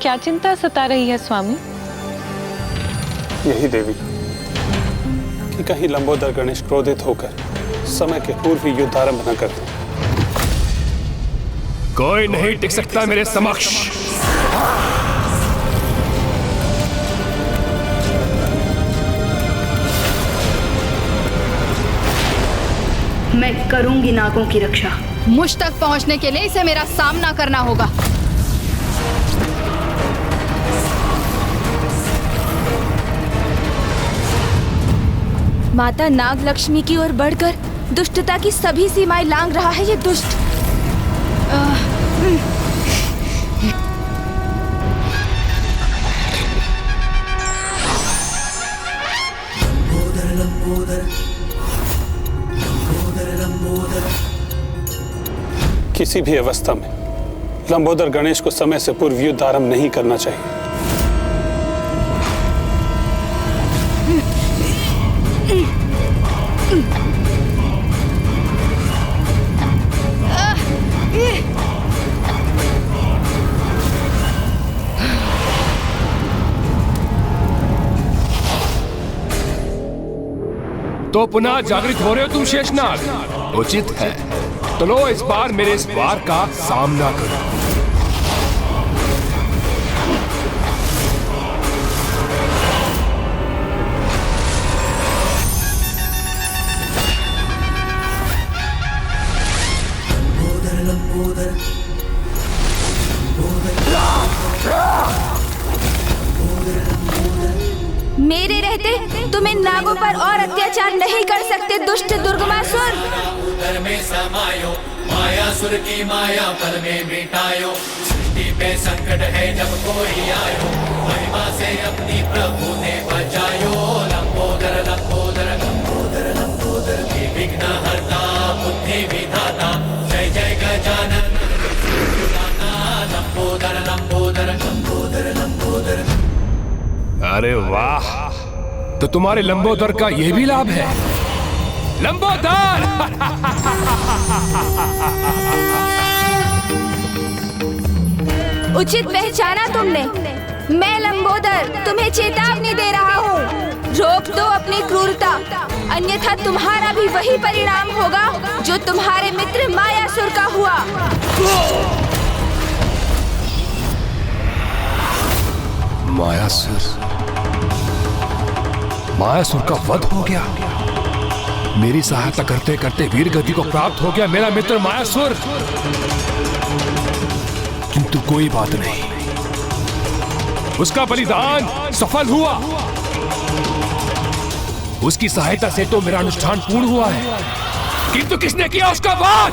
क्या चिंता सता रही है स्वामी? यही देवी कि कहीं लंबोदर गणेश क्रोधित होकर समय के पूर्व ही युद्ध आरंभ न कर दे। कोई नहीं टिक सकता मेरे समक्ष। मैं करूंगी नागों की रक्षा। मुझ तक पहुंचने के लिए इसे मेरा सामना करना होगा। माता नाग लक्ष्मी की ओर बढ़कर दुष्टता की सभी सीमाएं लांघ रहा है ये दुष्ट। किसी भी अवस्था में लंबोदर गणेश को समय से पूर्व युद्ध आरंभ नहीं करना चाहिए। तो पुनः जागृत हो रहे हो तुम शेषनाग? उचित है, तो लो इस बार मेरे इस वार का सामना करो। मेरे रहते तुम इन नागों पर और अत्याचार नहीं कर सकते दुष्ट दुर्गमासुर। में समायो मायासुर की माया पल में मिटायो। सृष्टि पे संकट है जब कोई आयो, महिमा से अपनी प्रभु ने बचायो। लंबोदर लंबोदर लंबोदर लंबोदर की विघ्न हरता बुद्धि विधाता, जय जय गजानन लंबोदर लंबोदर लंबोदर लंबोदर। अरे वाह, तो तुम्हारे लंबोदर का ये भी लाभ है। लंबोदर उचित पहचाना तुमने। मैं लंबोदर तुम्हें चेतावनी दे रहा हूँ। रोक दो अपनी क्रूरता, अन्यथा तुम्हारा भी वही परिणाम होगा जो तुम्हारे मित्र मायासुर का हुआ। मायासुर का वध हो गया। मेरी सहायता करते करते वीर गति को प्राप्त हो गया मेरा मित्र मायासुर। किंतु कोई बात नहीं, उसका बलिदान सफल हुआ। उसकी सहायता से तो मेरा अनुष्ठान पूर्ण हुआ है। किंतु किसने किया उसका वध?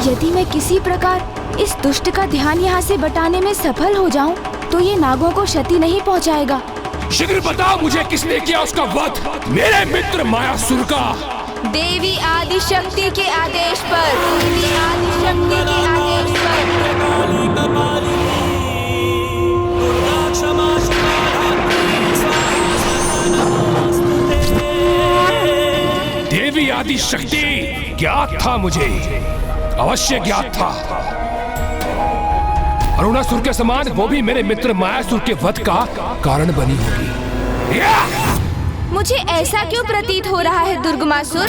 यदि मैं किसी प्रकार इस दुष्ट का ध्यान यहाँ से बटाने में सफल हो जाऊं, तो ये नागों को क्षति नहीं पहुँचाएगा। शीघ्र बताओ मुझे किसने किया उसका वध मेरे मित्र मायासुर का? देवी आदि शक्ति के आदेश पर। देवी आदि शक्ति के आदेश पर। देवी आदि शक्ति ज्ञात था मुझे, अवश्य ज्ञात था। अरुणासुर के समान वो भी मेरे मित्र मायासुर के वध का कारण बनी होगी। मुझे ऐसा क्यों प्रतीत हो रहा है दुर्गमासुर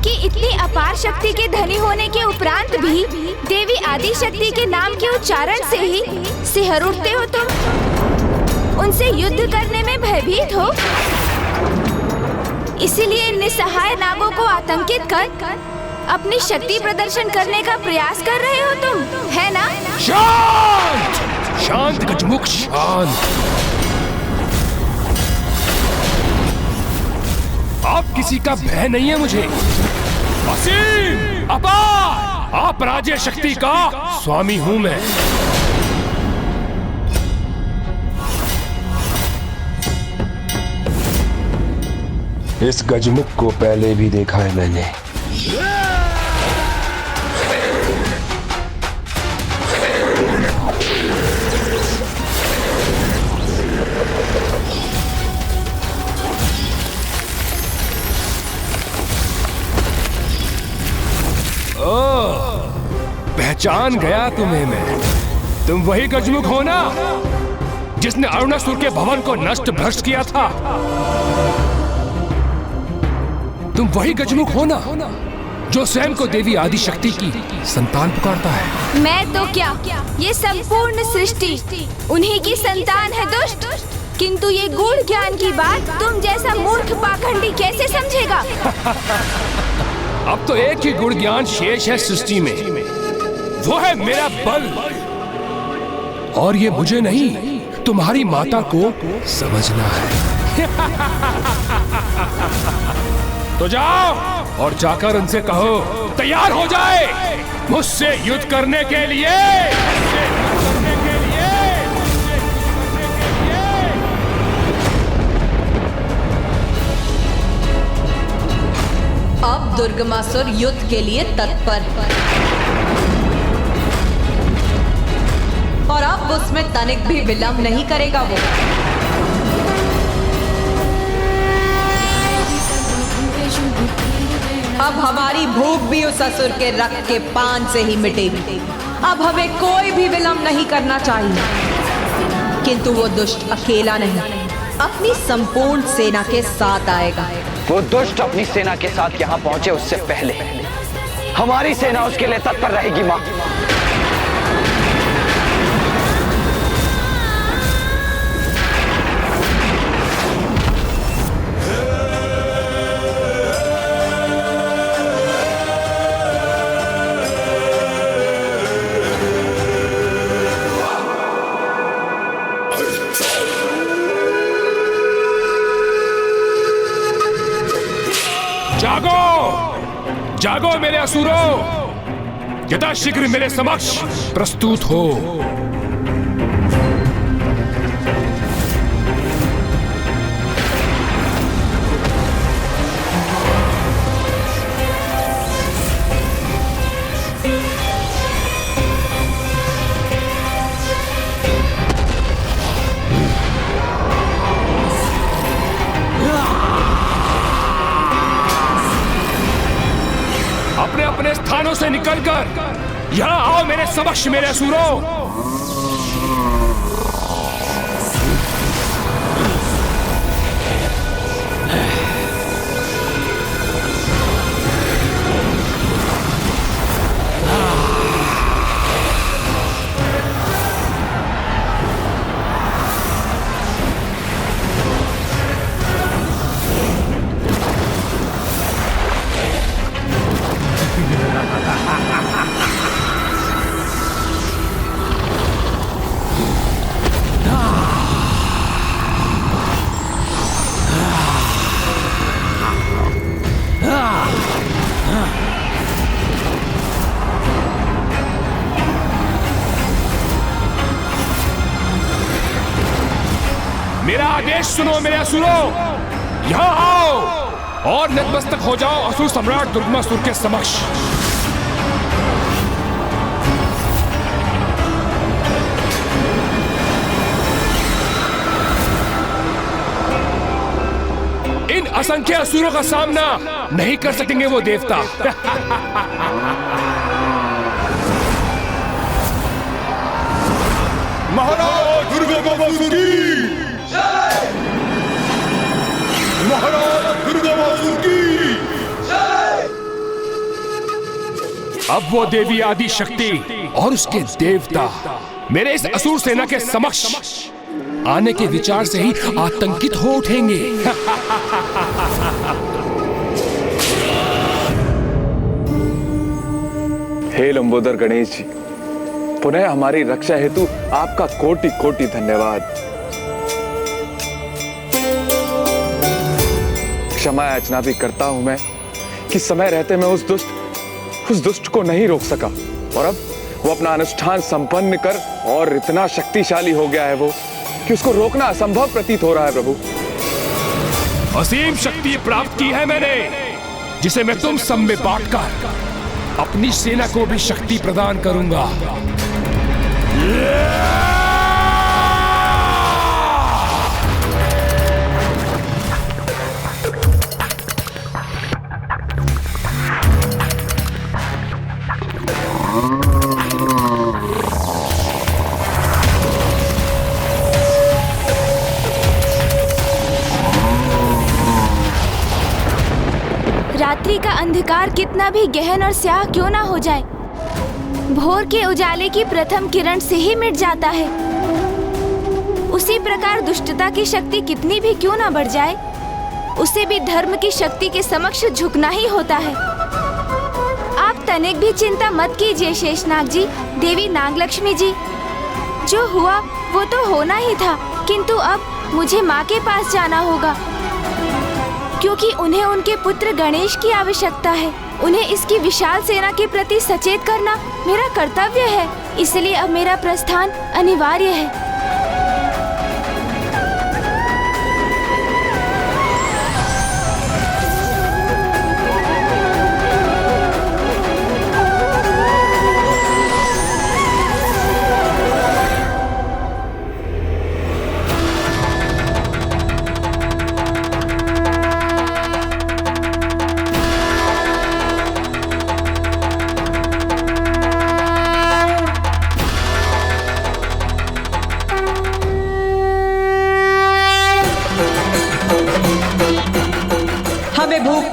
कि इतनी अपार शक्ति के धनी होने के उपरांत भी देवी आदि शक्ति के नाम के उच्चारण से ही सिहर उठते हो तुम? उनसे युद्ध करने में भयभीत हो, इसीलिए निस्सहाय नागों को आतंकित कर अपनी शक्ति प्रदर्शन करने का प्रयास कर रहे हो तुम, है ना? शांत शांत गजमुख शांत। आप किसी का भय नहीं है मुझे। असीम अपार अपराजेय शक्ति का स्वामी हूं मैं। इस गजमुख को पहले भी देखा है मैंने। पहचान गया तुम्हें मैं। तुम वही गजमुख हो ना जिसने अरुणासुर के भवन को नष्ट भ्रष्ट किया था? तुम वही गजमुख हो ना जो स्वयं को देवी आदि शक्ति की संतान पुकारता है? मैं तो क्या, ये संपूर्ण सृष्टि उन्हीं की संतान है दुष्ट। किंतु ये गूढ़ ज्ञान की बात तुम जैसा मूर्ख पाखंडी कैसे समझेगा? अब तो एक ही गुण ज्ञान शेष है सृष्टि में, वो है मेरा बल। और ये मुझे नहीं, तुम्हारी माता को समझना है। तो जाओ और जाकर उनसे कहो तैयार हो जाए मुझसे युद्ध करने के लिए। अब दुर्गमासुर युद्ध के लिए तत्पर और अब उसमें तनिक भी विलंब नहीं करेगा वो। अब हमारी भूख भी उस असुर के रक्त के पान से ही मिटेगी। अब हमें कोई भी विलंब नहीं करना चाहिए। किंतु वो दुष्ट अकेला नहीं, अपनी संपूर्ण सेना के साथ आएगा। वो दुष्ट अपनी सेना के साथ यहाँ पहुंचे उससे पहले हमारी सेना उसके लिए तत्पर रहेगी माँ। जागो, जागो मेरे असुरों, यथाशीघ्र मेरे समक्ष प्रस्तुत हो। अपने अपने स्थानों से निकलकर यहाँ आओ मेरे समक्ष मेरे असुरों। मेरा आदेश सुनो मेरे असुरों, यहाँ आओ और नतमस्तक हो जाओ असुर सम्राट दुर्गमासुर के समक्ष। इन असंख्य असुरों का सामना नहीं कर सकेंगे वो देवता। महाराज दुर्गमासुर की जय! महाराज दुर्गमासुर की जय! अब वो देवी आदि शक्ति और उसके देवता मेरे इस असुर सेना के समक्ष आने के विचार से ही आतंकित हो उठेंगे। हे लंबोदर गणेश जी, पुनः हमारी रक्षा हेतु आपका कोटि कोटि धन्यवाद। क्षमा याचना भी करता हूं मैं कि समय रहते मैं उस दुष्ट को नहीं रोक सका, और अब वो अपना अनुष्ठान संपन्न कर और इतना शक्तिशाली हो गया है वो कि उसको रोकना असंभव प्रतीत हो रहा है प्रभु। असीम शक्ति प्राप्त की है मैंने, जिसे मैं तुम सब में बांटकर अपनी सेना को भी शक्ति प्रदान करूंगा। अंधकार कितना भी गहन और स्याह क्यों ना हो जाए, भोर के उजाले की प्रथम किरण से ही मिट जाता है। उसी प्रकार दुष्टता की शक्ति कितनी भी क्यों ना बढ़ जाए, उसे भी धर्म की शक्ति के समक्ष झुकना ही होता है। आप तनिक भी चिंता मत कीजिए शेषनाग जी, देवी नागलक्ष्मी जी। जो हुआ वो तो होना ही था, किंतु अब मुझे माँ के पास जाना होगा, क्योंकि उन्हें उनके पुत्र गणेश की आवश्यकता है। उन्हें इसकी विशाल सेना के प्रति सचेत करना मेरा कर्तव्य है, इसलिए अब मेरा प्रस्थान अनिवार्य है।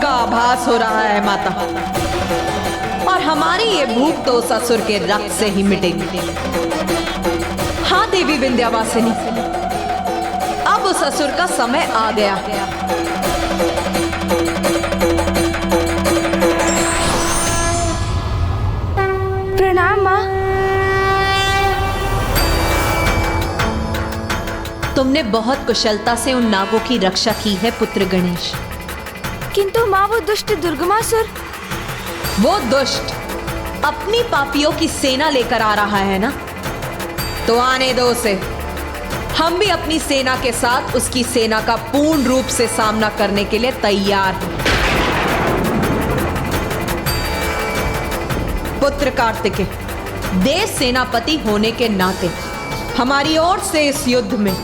आभास हो रहा है माता, और हमारी ये भूख तो उस असुर के रक्त से ही मिटेगी। हाँ देवी विंध्यावासिनी, अब उस असुर का समय आ गया। प्रणाम माँ। तुमने बहुत कुशलता से उन नागों की रक्षा की है पुत्र गणेश, किंतु माँ वो दुष्ट दुर्गमासुर, वो दुष्ट अपनी पापियों की सेना लेकर आ रहा है ना, तो आने दो उसे। हम भी अपनी सेना के साथ उसकी सेना का पूर्ण रूप से सामना करने के लिए तैयार हैं। पुत्र कार्तिकेय, देश सेनापति होने के नाते हमारी ओर से इस युद्ध में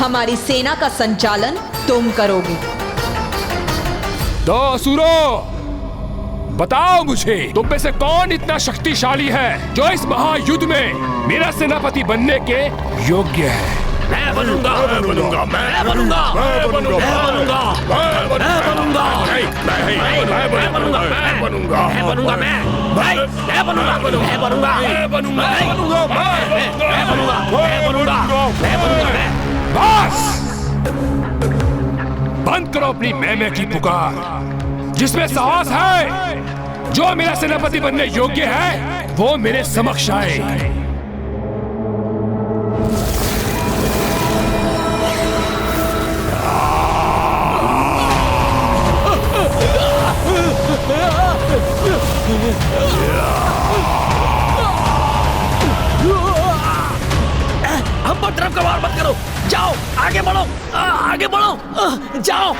हमारी सेना का संचालन तुम करोगे। तो असुरों, बताओ मुझे, तुम में से कौन इतना शक्तिशाली है जो इस महायुद्ध में मेरा सेनापति बनने के योग्य है? मैं बनूंगा, मैं बनूंगा, मैं बनूंगा, मैं बनूंगा, मैं बनूंगा, मैं बनूंगा, मैं बनूंगा, मैं बनूंगा, मैं बनूंगा, मैं बनूंगा, मैं बनूंगा, मैं बनूंगा, मैं बनूंगा, मैं बनूंगा, मैं बनूंगा, मैं बनूंगा। बस बंद करो अपनी मैं की पुकार। जिसमें साहस है, जो मेरा सेनापति बनने योग्य है, वो मेरे समक्ष आए। हम पर तरफ का वार मत करो, जाओ आगे बढ़ो, आगे बढ़ो, जाओ।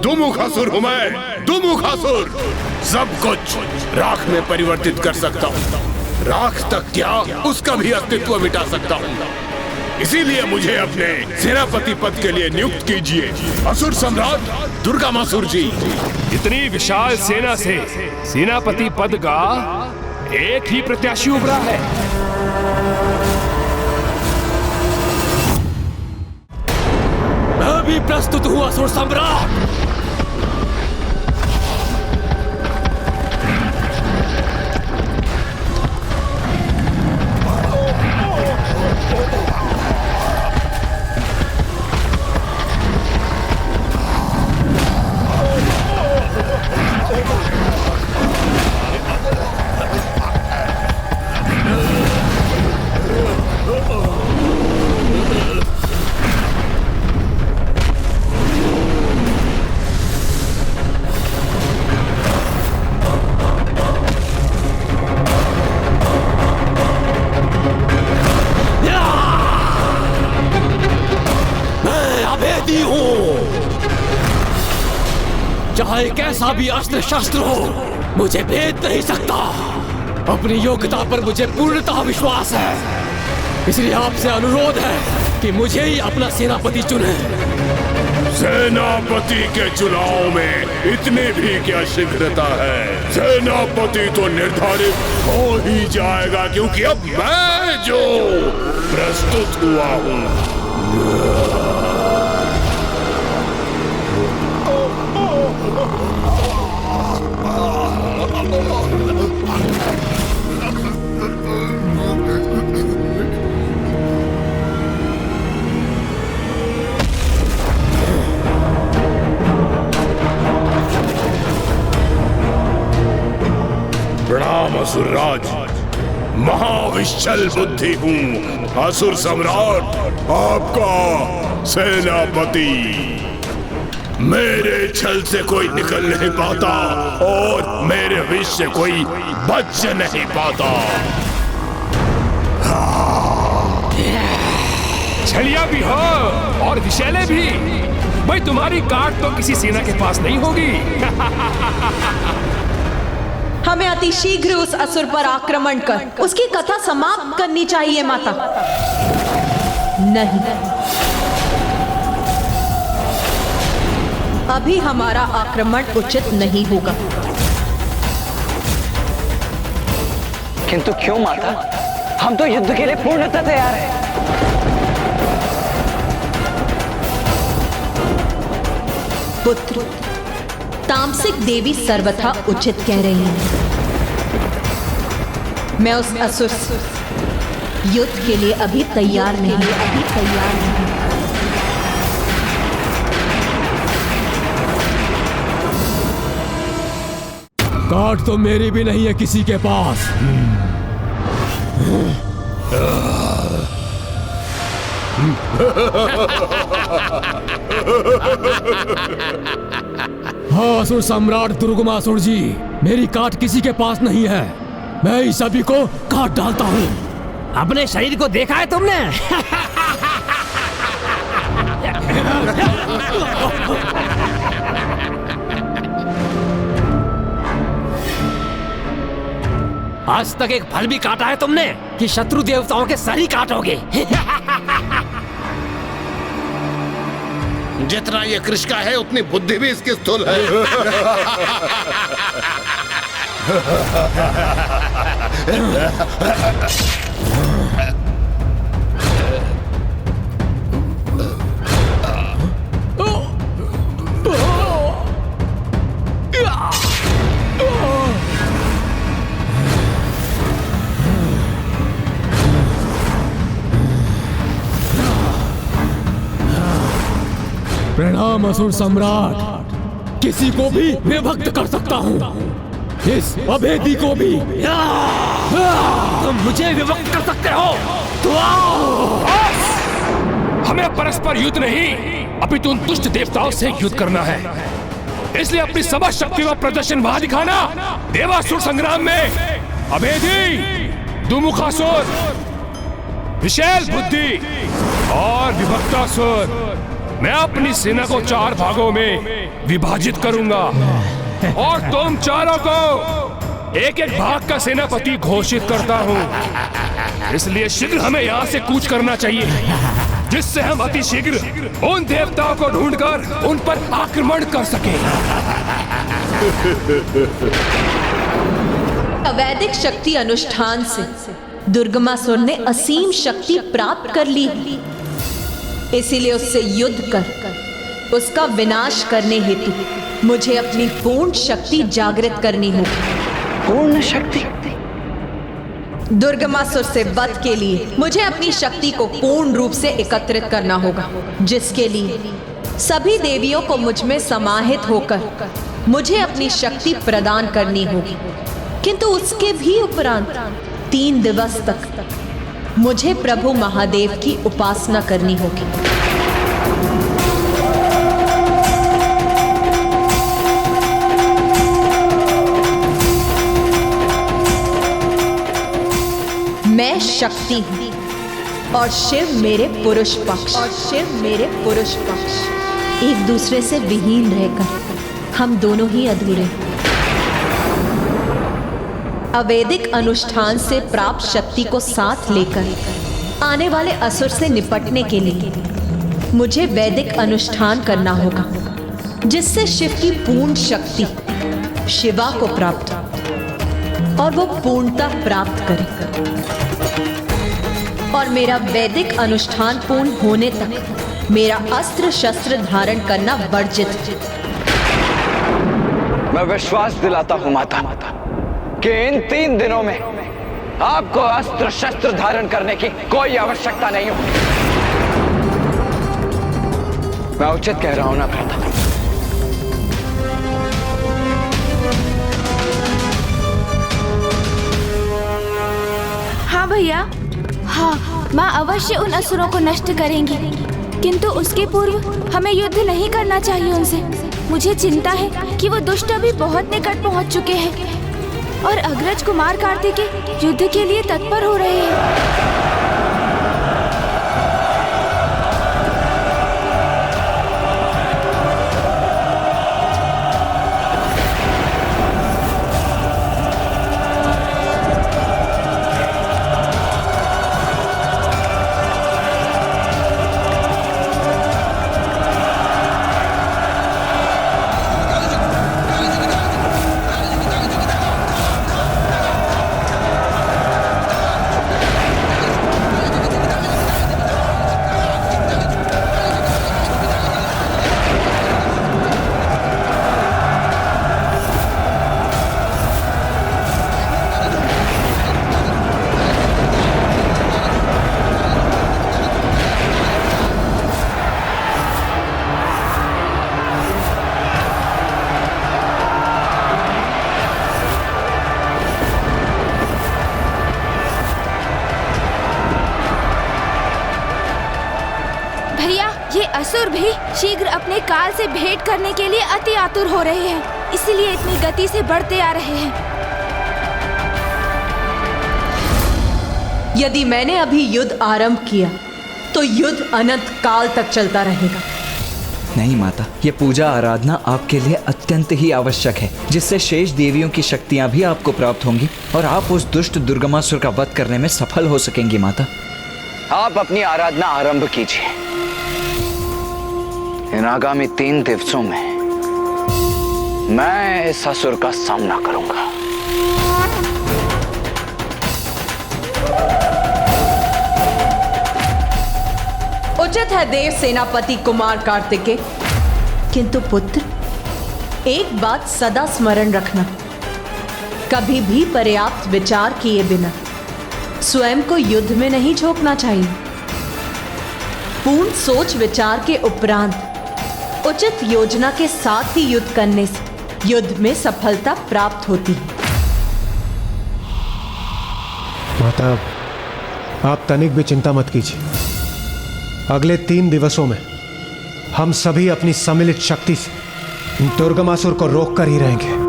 दुमुखासुर हूं मैं, दुमुखासुर। सब कुछ राख में परिवर्तित कर सकता हूं, राख तक क्या, उसका भी अस्तित्व मिटा सकता हूं। इसीलिए मुझे अपने सेनापति पद के लिए नियुक्त कीजिए, असुर सम्राट दुर्गामासुर जी। इतनी विशाल सेना से सेनापति पद का एक ही प्रत्याशी उभरा है। मैं भी प्रस्तुत हूं असुर सम्राट। चाहे कैसा भी अस्त्र शस्त्र हो, मुझे भेद नहीं सकता। अपनी योग्यता पर मुझे पूर्णतः विश्वास है, इसलिए आपसे अनुरोध है कि मुझे ही अपना सेनापति चुने। सेनापति के चुनाव में इतनी भी क्या शीघ्रता है। सेनापति तो निर्धारित हो ही जाएगा, क्योंकि अब मैं जो प्रस्तुत हुआ हूं। प्रणाम असुरराज, महाविश्चल बुद्धि हूँ, असुर सम्राट आपका सेनापति। मेरे छल से कोई निकल नहीं पाता और मेरे विष से कोई बच नहीं पाता। छलिया भी हो और विषैले भी, भाई तुम्हारी काट तो किसी सेना के पास नहीं होगी। हमें अति शीघ्र उस असुर पर आक्रमण कर उसकी कथा समाप्त करनी चाहिए माता। नहीं, अभी हमारा आक्रमण उचित नहीं होगा। किंतु क्यों माता? हम तो युद्ध के लिए पूर्णतः तैयार हैं। पुत्र, तामसिक देवी सर्वथा उचित कह रही है। मैं उस असुर युद्ध के लिए अभी तैयार नहीं। काट तो मेरी भी नहीं है किसी के पास। हाँ असुर सम्राट दुर्गमासुर जी, मेरी काट किसी के पास नहीं है। मैं इस सभी को काट डालता हूँ। अपने शरीर को देखा है तुमने? आज तक एक फल भी काटा है तुमने कि शत्रु देवताओं के सर ही काटोगे? जितना ये कृष्का है उतनी बुद्धि भी इसकी स्थूल है। प्रणाम असुर सम्राट, किसी को भी विभक्त कर सकता हूँ, इस अभेदी को भी। तुम मुझे विभक्त कर सकते हो तो आओ। हमें परस्पर युद्ध नहीं, अपितु उन दुष्ट देवताओं से युद्ध करना है। इसलिए अपनी समस्त शक्तियों का प्रदर्शन वहां दिखाना। देवासुर संग्राम में अभेदी, दुमुखासुर, विशैल बुद्धि और विभक्तासुर, मैं अपनी सेना को 4 भागों में विभाजित करूंगा और तुम चारों को एक एक भाग का सेनापति घोषित करता हूं। इसलिए शीघ्र हमें यहाँ से कूच करना चाहिए, जिससे हम अति शीघ्र उन देवताओं को ढूंढकर उन पर आक्रमण कर सकें। अवैदिक शक्ति अनुष्ठान से दुर्गमासुर ने असीम शक्ति प्राप्त कर ली, इसीलिए उससे युद्ध कर उसका विनाश करने हेतु मुझे अपनी पूर्ण शक्ति जागृत करनी होगी। पूर्ण शक्ति? दुर्गमासुर से वध के लिए मुझे अपनी शक्ति को पूर्ण रूप से एकत्रित करना होगा, जिसके लिए सभी देवियों को मुझ में समाहित होकर मुझे अपनी शक्ति प्रदान करनी होगी। किंतु उसके भी उपरांत 3 दिवस तक मुझे प्रभु महादेव की उपासना करनी होगी। मैं शक्ति हूं और शिव मेरे पुरुष पक्ष। एक दूसरे से विहीन रहकर हम दोनों ही अधूरे। अवैदिक अनुष्ठान से प्राप्त शक्ति को साथ लेकर आने वाले असुर से निपटने के लिए मुझे वैदिक अनुष्ठान करना होगा जिससे शिव की पूर्ण शक्ति शिवा को प्राप्त हो और वो पूर्णता प्राप्त करे। और मेरा वैदिक अनुष्ठान पूर्ण होने तक मेरा अस्त्र शस्त्र धारण करना वर्जित। मैं विश्वास दिलाता हूं माता कि इन 3 दिनों में आपको अस्त्र शस्त्र धारण करने की कोई आवश्यकता नहीं होगी। मैं उचित कह रहा हूं ना भ्राता? हाँ भैया, हाँ, माँ अवश्य उन असुरों को नष्ट करेंगी, किंतु उसके पूर्व हमें युद्ध नहीं करना चाहिए उनसे। मुझे चिंता है कि वो दुष्ट अभी बहुत निकट पहुंच चुके हैं और अग्रज कुमार कार्तिकेय युद्ध के लिए तत्पर हो रहे हैं। असुर भी शीघ्र अपने काल से भेंट करने के लिए अति आतुर हो रहे हैं, इसलिए इतनी गति से बढ़ते आ रहे हैं। यदि मैंने अभी युद्ध आरंभ किया तो युद्ध अनंत काल तक चलता रहेगा। नहीं माता, ये पूजा आराधना आपके लिए अत्यंत ही आवश्यक है, जिससे शेष देवियों की शक्तियां भी आपको प्राप्त होंगी और आप उस दुष्ट दुर्गमासुर का वध करने में सफल हो सकेंगी। माता, आप अपनी आराधना आरंभ कीजिए। इन आगामी 3 दिवसों में मैं इस असुर का सामना करूंगा। उचित है देव सेनापति कुमार कार्तिकेय, किंतु पुत्र, एक बात सदा स्मरण रखना, कभी भी पर्याप्त विचार किए बिना स्वयं को युद्ध में नहीं झोंकना चाहिए। पूर्ण सोच विचार के उपरांत उचित योजना के साथ ही युद्ध करने से युद्ध में सफलता प्राप्त होती है। माता, आप तनिक भी चिंता मत कीजिए। अगले 3 दिवसों में हम सभी अपनी सम्मिलित शक्ति से दुर्गमासुर को रोक कर ही रहेंगे।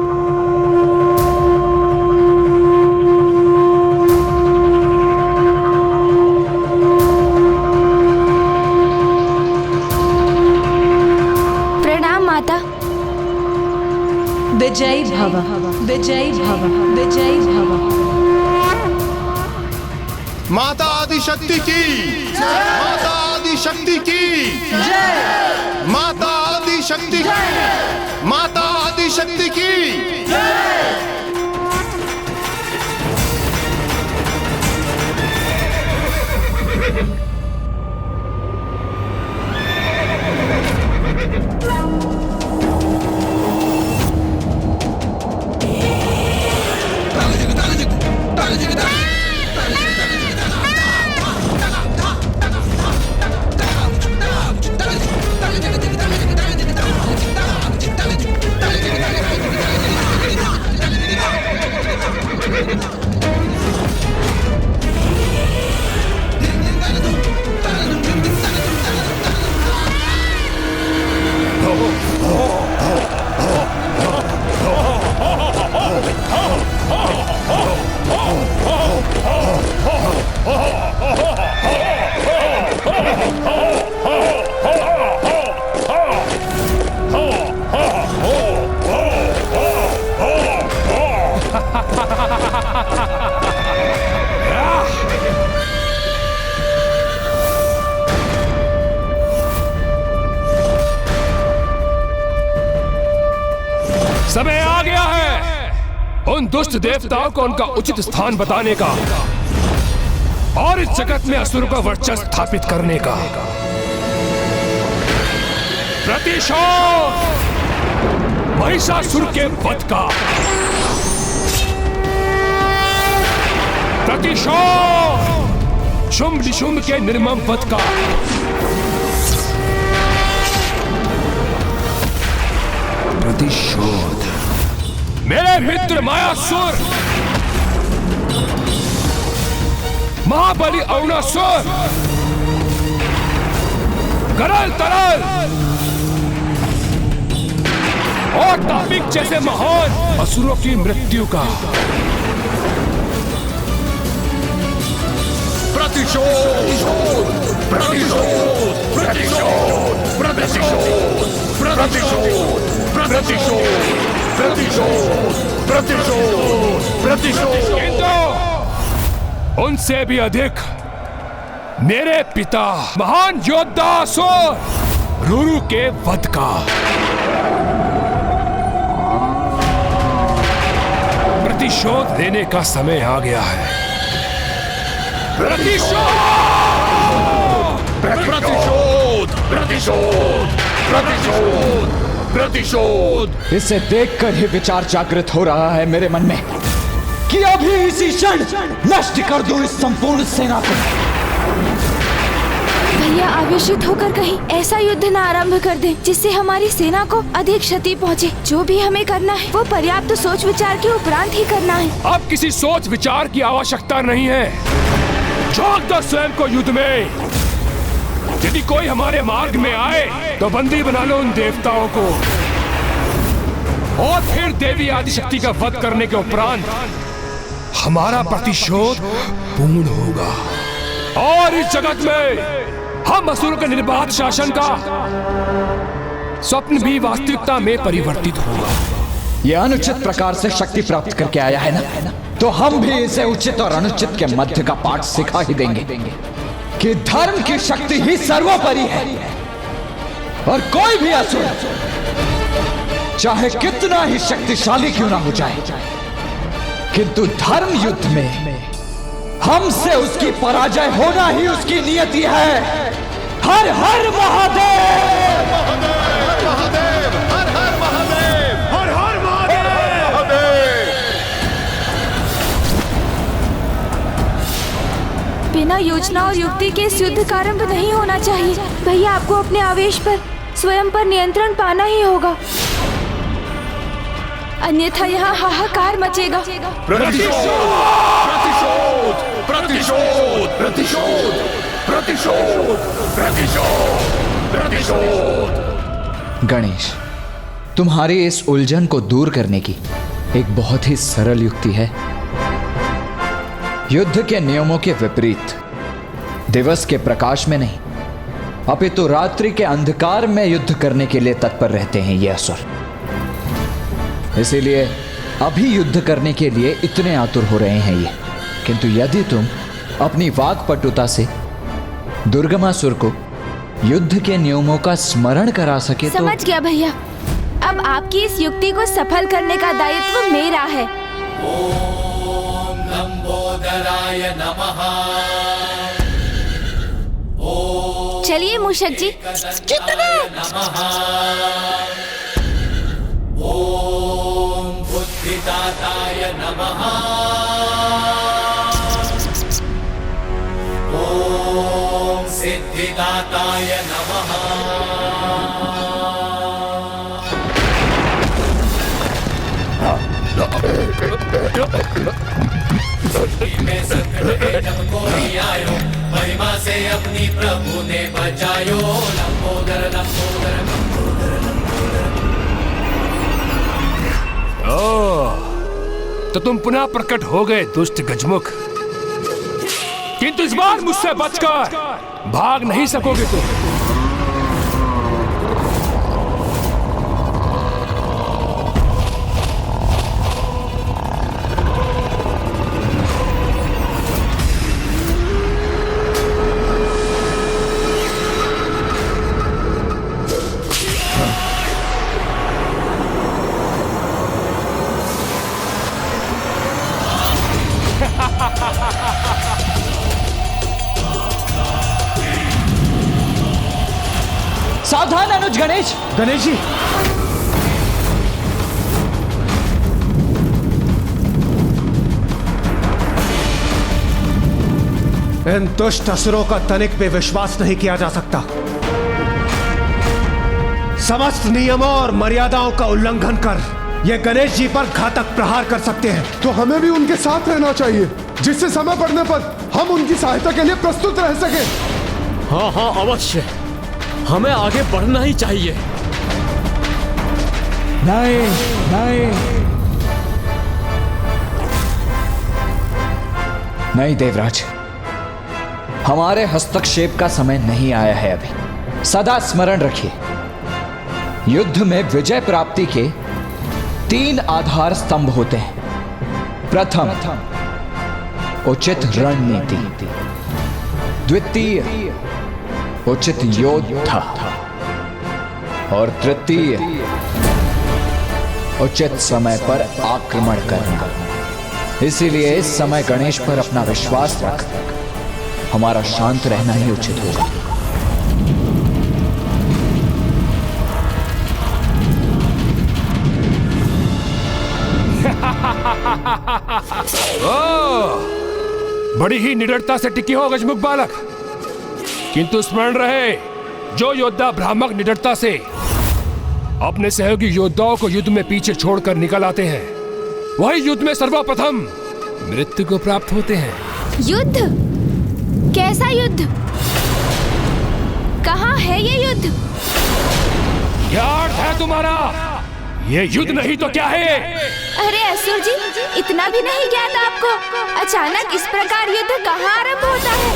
विजयी भव, विजयी भव, विजयी भव। माता आदिशक्ति की जय, माता आदिशक्ति की जय, माता आदिशक्ति की, माता आदिशक्ति की जय। उन दुष्ट देवताओं को उनका उचित स्थान बताने का और इस जगत में असुर का वर्चस्व स्थापित करने का। प्रतिशोध महिषासुर के वध का, प्रतिशोध शुंभ निशुंभ के निर्मम वध का, प्रतिशोध मेरे मित्र मायासुर, महाबली अरुणासुर, करल तरल और तापिक जैसे महान असुरों की मृत्यु का। प्रतिशोध प्रतिशोध प्रतिशोध प्रतिशोध प्रतिशोध प्रतिशोध प्रतिशोध प्रतिशोध प्रतिशोध। किंतु उनसे भी अधिक मेरे पिता महान योद्धा असुर रुरु के वध का। प्रतिशोध लेने का समय आ गया है। प्रतिशोध प्रतिशोध प्रतिशोध प्रतिशोध प्रतिशोध। इसे देखकर ही विचार जागृत हो रहा है मेरे मन में कि अभी इसी क्षण नष्ट कर दूं इस संपूर्ण सेना को। भैया आवेशित होकर कहीं ऐसा युद्ध न आरंभ कर दें जिससे हमारी सेना को अधिक क्षति पहुंचे। जो भी हमें करना है वो पर्याप्त सोच विचार के उपरांत ही करना है। अब किसी सोच विचार की आवश्यकता नहीं है। झोंक दो स्वयं को युद्ध में। यदि कोई हमारे मार्ग में आए तो बंदी बना लो उन देवताओं को और फिर देवी आदिशक्ति का वध करने के उपरांत हमारा प्रतिशोध पूर्ण होगा और इस जगत में हम असुरों के निर्बाध शासन का स्वप्न भी वास्तविकता में परिवर्तित होगा। यह अनुचित प्रकार से शक्ति प्राप्त करके आया है ना, तो हम भी इसे उचित और अनुचित के मध्य का पाठ सिखा ही देंगे कि धर्म की शक्ति ही सर्वोपरि है और कोई भी असुर चाहे कितना ही शक्तिशाली क्यों ना हो जाए, किंतु धर्म युद्ध में हमसे उसकी पराजय होना ही उसकी नियति है। हर हर महादेव, महादेव, हर हर महादेव, हर हर महादेव। बिना योजना और युक्ति के इस युद्ध का आरंभ नहीं होना चाहिए। भैया आपको अपने आवेश पर स्वयं पर नियंत्रण पाना ही होगा, अन्यथा यहाँ हाहाकार मचेगा। प्रतिशोध प्रतिशोध प्रतिशोध प्रतिशोध प्रतिशोध प्रतिशोध। गणेश, तुम्हारी इस उलझन को दूर करने की एक बहुत ही सरल युक्ति है। युद्ध के नियमों के विपरीत दिवस के प्रकाश में नहीं अपितु रात्रि के अंधकार में युद्ध करने के लिए तत्पर रहते हैं ये असुर। इसीलिए अभी युद्ध करने के लिए इतने आतुर हो रहे हैं ये। किंतु यदि तुम अपनी वाक्पटुता से दुर्गमासुर को युद्ध के नियमों का स्मरण करा सके तो। समझ गया भैया, अब आपकी इस युक्ति को सफल करने का दायित्व मेरा है। ओम लंबोदराय नमः। चलिए मूषक जी। कितना? ओम बुद्धिदाताय नमः। ओम सिद्धिदाताय नमः। सृष्टि में संकट है जब कोई आयो, महिमा से अपनी प्रभु ने बचायो। लंबोदर लंबोदर लंबोदर लंबोदर। तो तुम पुनः प्रकट हो गए दुष्ट गजमुख, किंतु इस बार मुझसे बचकर भाग नहीं सकोगे तुम। सावधान अनुज। गणेश, गणेश जी, इन दुष्ट असुरों का तनिक पे विश्वास नहीं किया जा सकता। समस्त नियमों और मर्यादाओं का उल्लंघन कर ये गणेश जी पर घातक प्रहार कर सकते हैं। तो हमें भी उनके साथ रहना चाहिए, जिससे समय पड़ने पर हम उनकी सहायता के लिए प्रस्तुत रह सके। हाँ हाँ अवश्य, हमें आगे बढ़ना ही चाहिए। नहीं नहीं नहीं देवराज, हमारे हस्तक्षेप का समय नहीं आया है अभी। सदा स्मरण रखिए, युद्ध में विजय प्राप्ति के 3 आधार स्तंभ होते हैं। प्रथम, उचित रणनीति। द्वितीय, उचित योद्धा। और तृतीय, उचित समय पर आक्रमण करना। इसीलिए इस समय गणेश पर अपना विश्वास रख हमारा शांत रहना ही उचित होगा। बड़ी ही निडरता से टिकी हो गजमुख बालक, किंतु स्मरण रहे, जो योद्धा भ्रामक निडरता से अपने सहयोगी योद्धाओं को युद्ध में पीछे छोड़कर निकल आते हैं, वही युद्ध में सर्वप्रथम मृत्यु को प्राप्त होते हैं। युद्ध? कैसा युद्ध? कहाँ है ये युद्ध? क्या अर्थ है तुम्हारा? ये युद्ध नहीं तो क्या है? अरे असुर जी, इतना भी नहीं ज्ञात आपको? अचानक इस प्रकार युद्ध कहाँ आरंभ होता है?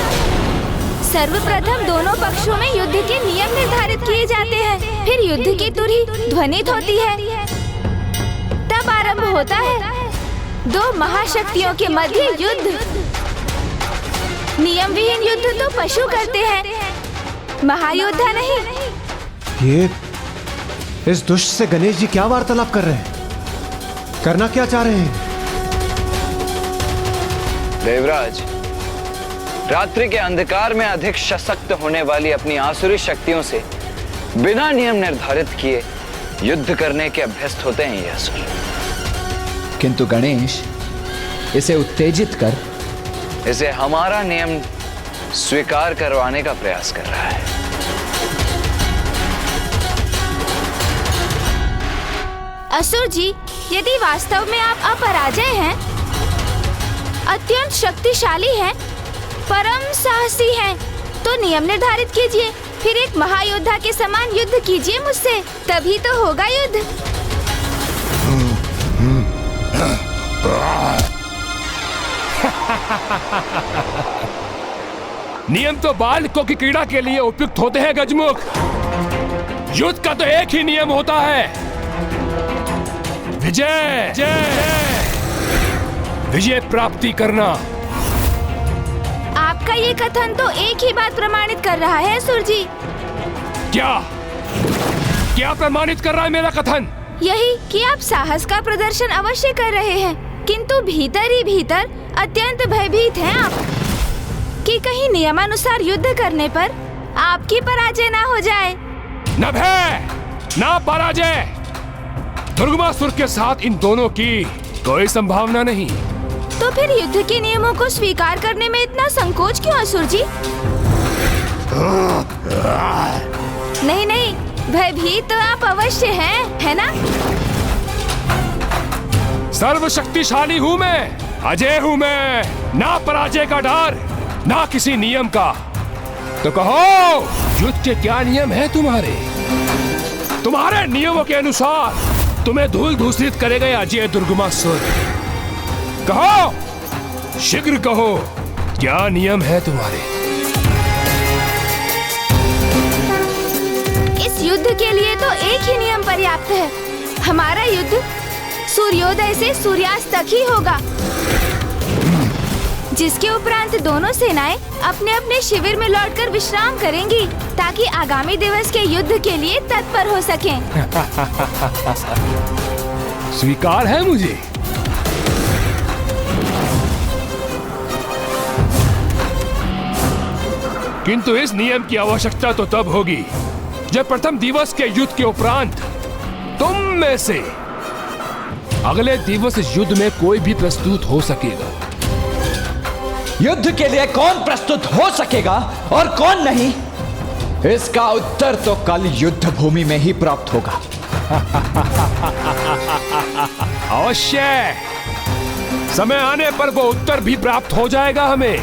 सर्वप्रथम दोनों पक्षों में युद्ध के नियम निर्धारित किए जाते हैं, फिर युद्ध की तुरही ध्वनित होती है, तब आरंभ होता है 2 महाशक्तियों के मध्य युद्ध। नियम विहीन युद्ध तो पशु करते हैं, महायोद्धा नहीं। ये इस दुष्ट से गणेश जी क्या वार्तालाप कर रहे हैं? करना क्या चाह रहे हैं? देवराज, रात्रि के अंधकार में अधिक सशक्त होने वाली अपनी आसुरी शक्तियों से बिना नियम निर्धारित किए युद्ध करने के अभ्यस्त होते हैं ये असुर। किंतु गणेश इसे उत्तेजित कर इसे हमारा नियम स्वीकार करवाने का प्रयास कर रहा है। असुर जी, यदि वास्तव में आप अपराजय हैं, अत्यंत शक्तिशाली हैं, परम साहसी हैं, तो नियम निर्धारित कीजिए, फिर एक महायोद्धा के समान युद्ध कीजिए मुझसे, तभी तो होगा युद्ध। नियम तो बालकों की क्रीड़ा के लिए उपयुक्त होते हैं गजमुख। युद्ध का तो एक ही नियम होता है, विजय। विजय प्राप्ति करना। आपका ये कथन तो एक ही बात प्रमाणित कर रहा है असुर जी। क्या प्रमाणित कर रहा है मेरा कथन? यही कि आप साहस का प्रदर्शन अवश्य कर रहे हैं, किंतु भीतर ही भीतर अत्यंत भयभीत हैं आप कि कहीं नियमानुसार युद्ध करने पर आपकी पराजय ना हो जाए। न भय न पराजय, दुर्गमासुर के साथ इन दोनों की कोई संभावना नहीं। तो फिर युद्ध के नियमों को स्वीकार करने में इतना संकोच क्यों असुर जी? नहीं नहीं, भयभीत तो आप अवश्य हैं, है ना? सर्वशक्तिशाली हूँ मैं, अजय हूँ मैं, ना पराजय का डर, ना किसी नियम का। तो कहो, युद्ध के क्या नियम हैं तुम्हारे? तुम्हारे नियमों के अनुसार तुम्हें धूल धूसरित करेगा ये अजय दुर्गमासुर। कहो, शीघ्र कहो, क्या नियम है तुम्हारे? इस युद्ध के लिए तो एक ही नियम पर्याप्त है। हमारा युद्ध सूर्योदय से सूर्यास्त तक ही होगा, जिसके उपरांत दोनों सेनाएं अपने अपने शिविर में लौटकर विश्राम करेंगी, ताकि आगामी दिवस के युद्ध के लिए तत्पर हो सकें। स्वीकार है मुझे। किंतु इस नियम की आवश्यकता तो तब होगी जब प्रथम दिवस के युद्ध के उपरांत तुम में से अगले दिवस इस युद्ध में कोई भी प्रस्तुत हो सकेगा। युद्ध के लिए कौन प्रस्तुत हो सकेगा और कौन नहीं, इसका उत्तर तो कल युद्ध भूमि में ही प्राप्त होगा। अवश्य, समय आने पर वो उत्तर भी प्राप्त हो जाएगा हमें।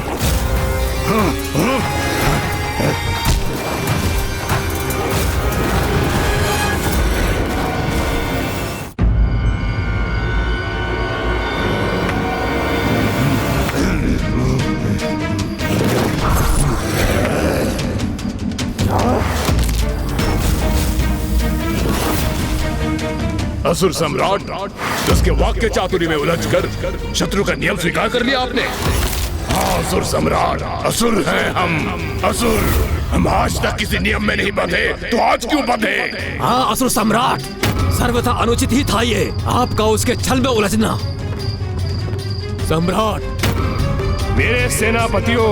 असुर सम्राट, उसके वाक्य चातुरी में उलझकर शत्रु का नियम स्वीकार कर लिया आपने। हाँ असुर सम्राट, असुर हैं हम, असुर। हम आज तक किसी नियम में नहीं बंधे, तो आज क्यों बंधे? हाँ असुर सम्राट, सर्वथा अनुचित ही था ये आपका उसके छल में उलझना। सम्राट, मेरे सेनापतियों,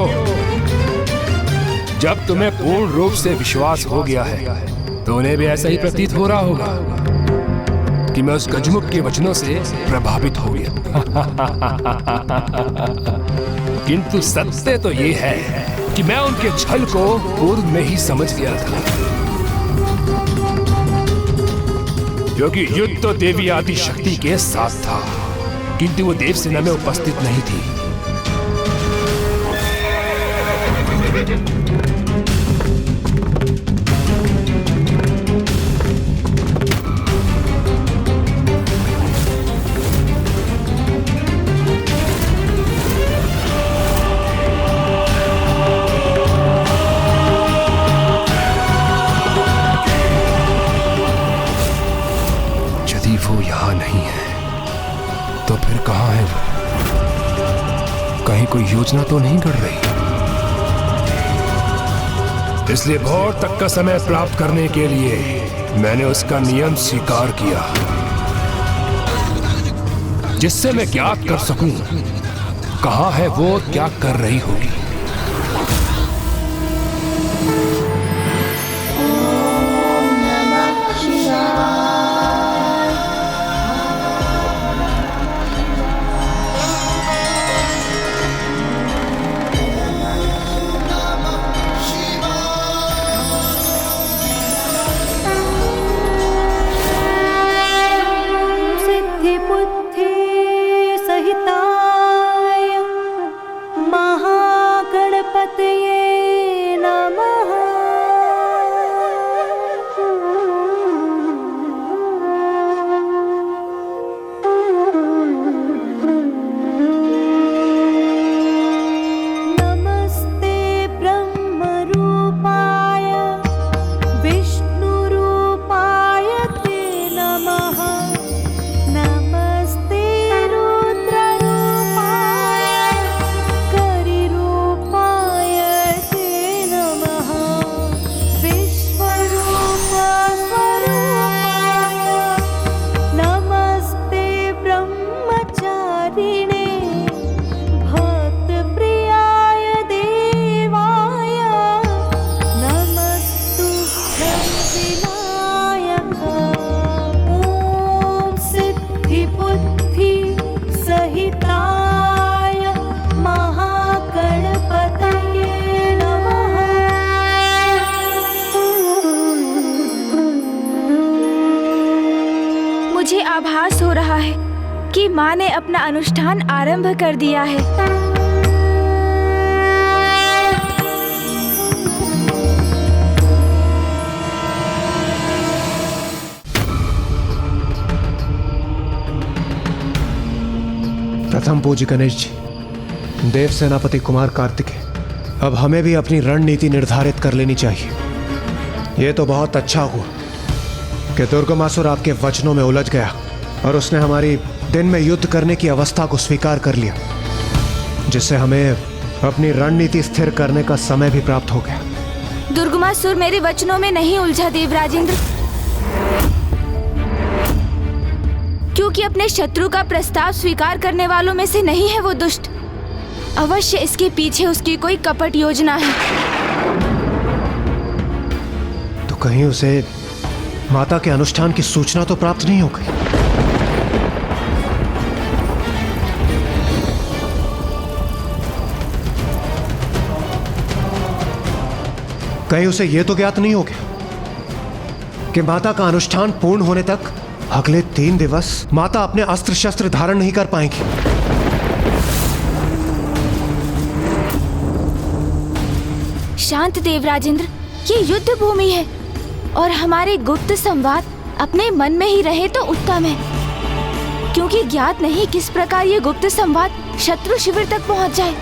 जब तुम्हें पूर्ण रूप से विश्वास हो गया है तो उन्हें भी ऐसा ही प्रतीत हो रहा होगा कि मैं उस गजमुख के वचनों से प्रभावित हो गया। किंतु सत्य तो ये है कि मैं उनके छल को पूर्व में ही समझ गया था, क्योंकि युद्ध तो देवी आदि शक्ति के साथ था, किंतु वो देवसेना में उपस्थित नहीं थी। वो यहाँ नहीं है तो फिर कहाँ है वो? कहीं कोई योजना तो नहीं कर रही। इसलिए भोर तक का समय प्राप्त करने के लिए मैंने उसका नियम स्वीकार किया, जिससे मैं ज्ञात कर सकूं कहाँ है वो, क्या कर रही होगी। मुझे आभास हो रहा है कि माँ ने अपना अनुष्ठान आरंभ कर दिया है। प्रथम पूज्य गणेश जी, देव सेनापति कुमार कार्तिकेय, अब हमें भी अपनी रणनीति निर्धारित कर लेनी चाहिए। यह तो बहुत अच्छा हुआ कि दुर्गमासुर आपके वचनों में उलझ गया और उसने हमारी दिन में युद्ध करने की अवस्था को स्वीकार कर लिया, जिससे हमें अपनी रणनीति स्थिर करने का समय भी प्राप्त हो गया। दुर्गमासुर मेरे वचनों में नहीं उलझा देवराजेंद्र, क्योंकि अपने शत्रु का प्रस्ताव स्वीकार करने वालों में से नहीं है वो दुष्ट। अवश्य इसके पीछे उसकी कोई कपट योजना है। तो कहीं उसे माता के अनुष्ठान की सूचना तो प्राप्त नहीं हो गई? कहीं उसे यह तो ज्ञात नहीं हो गया कि माता का अनुष्ठान पूर्ण होने तक अगले 3 दिवस माता अपने अस्त्र शस्त्र धारण नहीं कर पाएंगी? शांत देव राजेंद्र, ये युद्ध भूमि है और हमारे गुप्त संवाद अपने मन में ही रहे तो उत्तम है, क्योंकि ज्ञात नहीं किस प्रकार ये गुप्त संवाद शत्रु शिविर तक पहुंच जाए।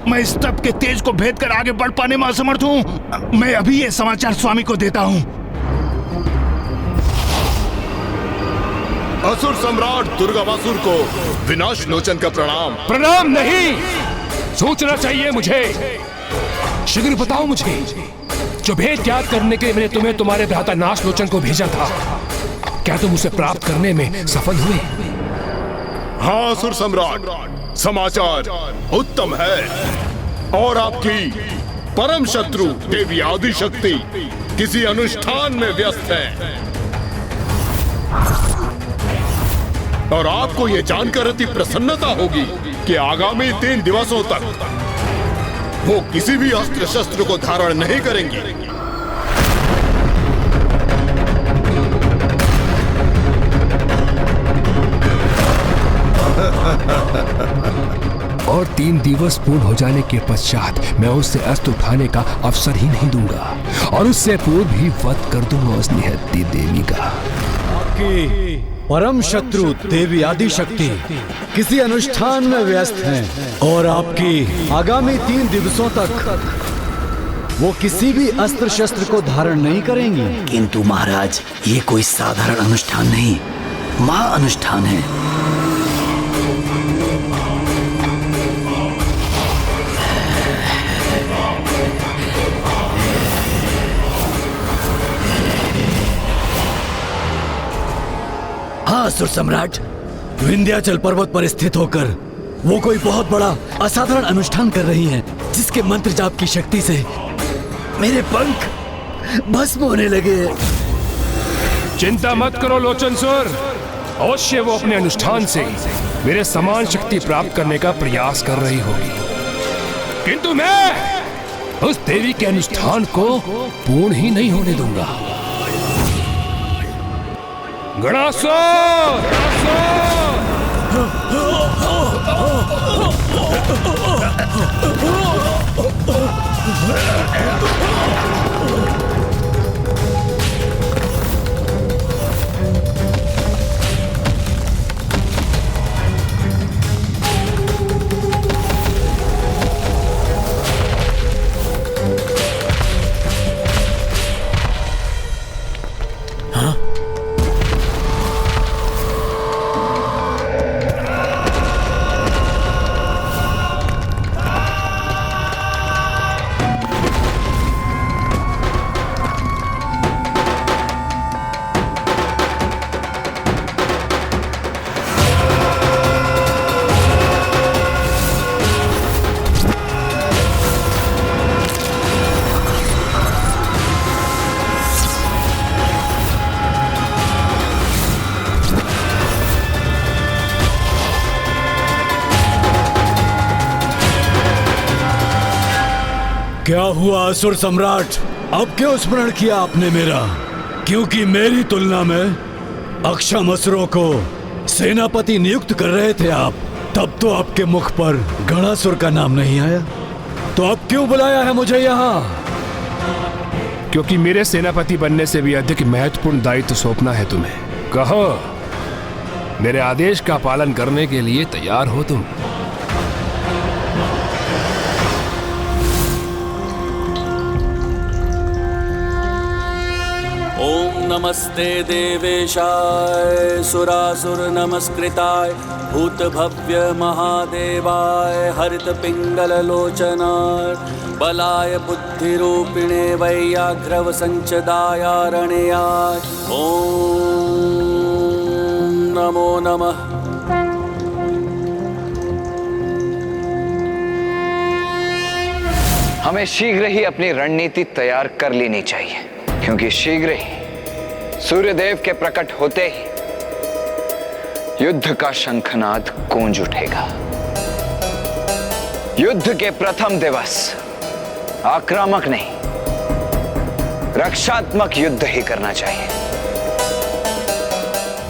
मैं इस तप के तेज को भेद कर आगे बढ़ पाने में असमर्थ हूँ। मैं अभी ये समाचार स्वामी को देता हूँ। असुर सम्राट दुर्गामासुर को विनाश लोचन का प्रणाम। प्रणाम नहीं, सोचना चाहिए मुझे। शीघ्र बताओ मुझे, जो भेद याद करने के लिए मैंने तुम्हें तुम्हारे भ्राता नाश लोचन को भेजा था, क्या तुम उसे प्राप्त करने में सफल हुए? हाँ असुर सम्राट, समाचार उत्तम है और आपकी परम शत्रु देवी आदिशक्ति किसी अनुष्ठान में व्यस्त है और आपको यह जानकर अति प्रसन्नता होगी कि आगामी 3 दिवसों तक वो किसी भी अस्त्र शस्त्र को धारण नहीं करेंगी। और 3 दिवस पूर्ण हो जाने के पश्चात मैं उससे अस्त्र उठाने का अवसर ही नहीं दूंगा और उससे पूर्व ही वध कर दूंगा उस निहत्ती देवी का। आपकी परम शत्रु देवी आदिशक्ति किसी अनुष्ठान में व्यस्त हैं और आपकी आगामी 3 दिवसों तक वो किसी भी अस्त्र शस्त्र को धारण नहीं करेंगी। किंतु महाराज, ये कोई साधारण अनुष्ठान नहीं, महा अनुष्ठान है। असुर सम्राट, विंध्याचल पर्वत पर स्थित होकर वो कोई बहुत बड़ा असाधारण अनुष्ठान कर रही हैं, जिसके मंत्र जाप की शक्ति से मेरे पंख भस्म होने लगे। चिंता मत करो लोचनसुर, अवश्य वो अपने अनुष्ठान से मेरे समान शक्ति प्राप्त करने का प्रयास कर रही होगी, किंतु मैं उस देवी के अनुष्ठान को पूर्ण ही नहीं होने दूंगा। गणासुर! क्या हुआ असुर सम्राट? अब क्यों स्मरण किया आपने मेरा? क्योंकि मेरी तुलना में अक्षम असुरों को सेनापति नियुक्त कर रहे थे आप, तब तो आपके मुख पर गणासुर का नाम नहीं आया। तो अब क्यों बुलाया है मुझे यहाँ? क्योंकि मेरे सेनापति बनने से भी अधिक महत्वपूर्ण दायित्व सौंपना है तुम्हें। कहो, मेरे आदेश का पालन करने के लिए तैयार हो तुम? ओम नमस्ते देवेशाय सुरासुर नमस्कृताय भूत भव्य महादेवाय हरित पिंगल लोचनाय बलाय बुद्धिरूपिणे वैयाघ्रव संचदाय रणयाय ओम नमो नमः। हमें शीघ्र ही अपनी रणनीति तैयार कर लेनी चाहिए, क्योंकि शीघ्र ही सूर्यदेव के प्रकट होते ही युद्ध का शंखनाद गूंज उठेगा। युद्ध के प्रथम दिवस आक्रामक नहीं, रक्षात्मक युद्ध ही करना चाहिए।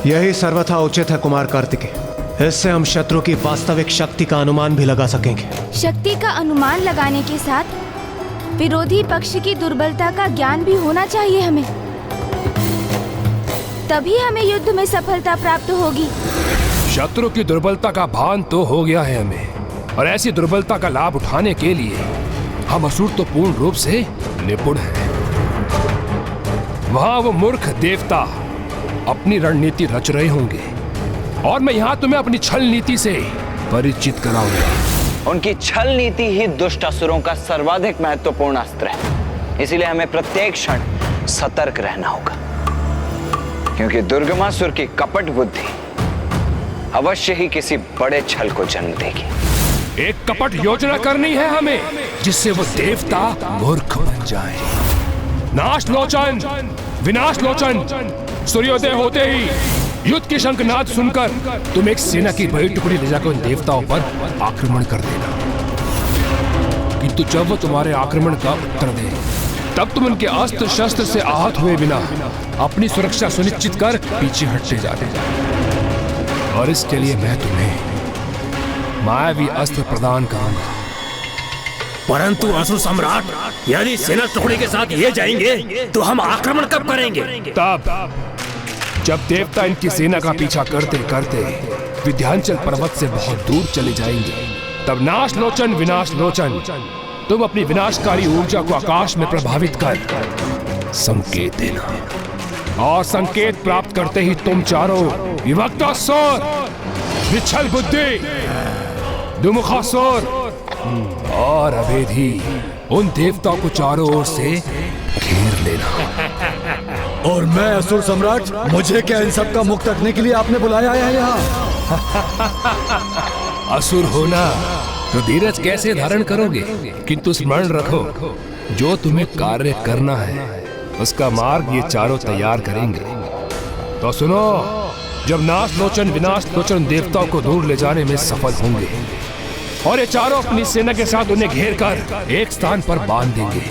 यही सर्वथा उचित है कुमार कार्तिकेय। इससे हम शत्रु की वास्तविक शक्ति का अनुमान भी लगा सकेंगे। शक्ति का अनुमान लगाने के साथ विरोधी पक्ष की दुर्बलता का ज्ञान भी होना चाहिए हमें, तभी हमें युद्ध में सफलता प्राप्त होगी। शत्रु की दुर्बलता का भान तो हो गया है हमें, और ऐसी दुर्बलता का लाभ उठाने के लिए हम असुर तो पूर्ण रूप से निपुण हैं। वहां वो मूर्ख देवता अपनी रणनीति रच रहे होंगे, और मैं यहाँ तुम्हें अपनी छल नीति से परिचित कराऊंगा। उनकी छल नीति ही दुष्ट असुरों का सर्वाधिक महत्वपूर्ण अस्त्र है। इसीलिए हमें प्रत्येक क्षण सतर्क रहना होगा, क्योंकि दुर्गमासुर की कपट बुद्धि अवश्य ही किसी बड़े छल को जन्म देगी। एक कपट योजना करनी है हमें, जिससे वो देवता मूर्ख बन जाए। नाश लोचन, विनाश लोचन, सूर्योदय होते ही युद्ध के शंखनाद सुनकर तुम एक सेना की बड़ी टुकड़ी ले जाकर उन देवताओं पर आक्रमण कर देना। किंतु जब वो तुम्हारे आक्रमण का उत्तर दे, तब तुम उनके अस्त्र शस्त्र से आहत हुए बिना अपनी सुरक्षा सुनिश्चित कर पीछे हटते जाते। और इसके लिए मैं तुम्हें मायावी अस्त्र प्रदान करूंगा। परंतु असुर सम्राट, यदि सेना टुकड़ी के साथ ये जाएंगे तो हम आक्रमण कब करेंगे? तब जब देवता इनकी सेना का पीछा करते करते विंध्याचल पर्वत से बहुत दूर चले जाएंगे, तब नाश लोचन, विनाश लोचन, तुम अपनी विनाशकारी ऊर्जा को आकाश में प्रभावित कर संकेत देना। और संकेत प्राप्त करते ही तुम चारों विभक्त असुर, विच्छल बुद्धि, दुमुखासुर और अभेदी उन देवताओं को चारों ओर से घेर लेना। और मैं असुर सम्राट, मुझे क्या इन सब का मुक्त रखने के लिए आपने बुलाया है यहाँ? असुर होना तो धीरज कैसे धारण करोगे, किंतु स्मरण रखो, जो तुम्हें कार्य करना है उसका मार्ग ये चारों तैयार करेंगे। तो सुनो, जब नाश लोचन, विनाश लोचन देवताओं को दूर ले जाने में सफल होंगे और ये चारों अपनी सेना के साथ उन्हें घेर कर एक स्थान पर बांध देंगे,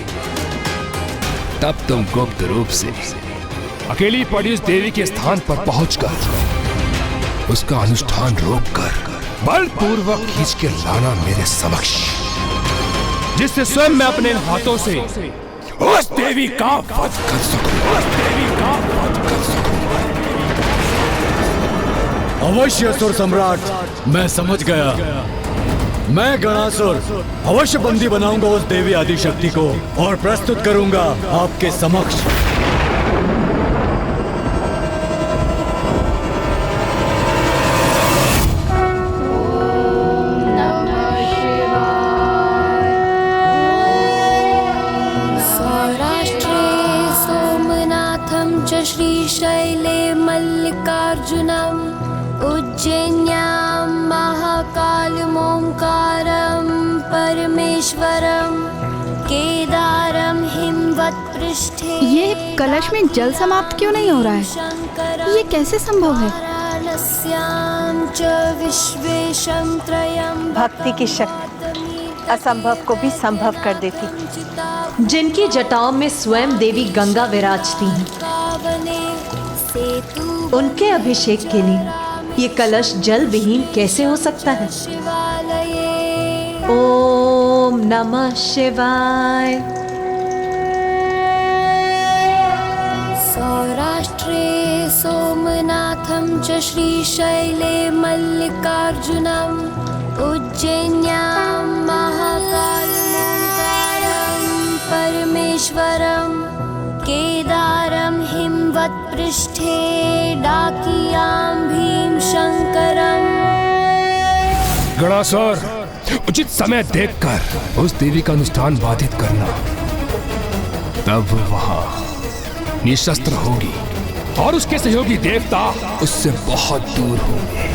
तब तुम गुप्त रूप से अकेली पड़ी उस देवी के स्थान पर पहुंचकर उसका अनुष्ठान रोककर बलपूर्वक खींच के लाना मेरे समक्ष, जिससे स्वयं मैं अपने हाथों से उस देवी का वध कर सकूं। अवश्य असुर सम्राट, मैं समझ गया। मैं गणासुर अवश्य बंदी बनाऊंगा उस देवी आदिशक्ति को और प्रस्तुत करूंगा आपके समक्ष। श्रीशैले मल्लिकार्जुनम् उज्जैन्यां महाकालमोंकारं परमेश्वरं केदारं हिमवत्पृष्ठे। ये कलश में जल समाप्त क्यों नहीं हो रहा है? ये कैसे संभव है? भक्ति की शक्ति असंभव को भी संभव कर देती। जिनकी जटाओं में स्वयं देवी गंगा विराजती हैं, उनके अभिषेक के लिए ये कलश जल विहीन कैसे हो सकता है? ओम नमः शिवाय। सौराष्ट्रे सोमनाथं च श्रीशैले मल्लिकार्जुनम् उज्जैन्यां महाकालं परमेश्वरं केदारं हिमवत्पृष्ठे डाकियां भीमशंकरम्। गणासुर, उचित समय देखकर उस देवी का अनुष्ठान बाधित करना, तब वहां निशस्त्र होगी और उसके सहयोगी देवता उससे बहुत दूर होंगे।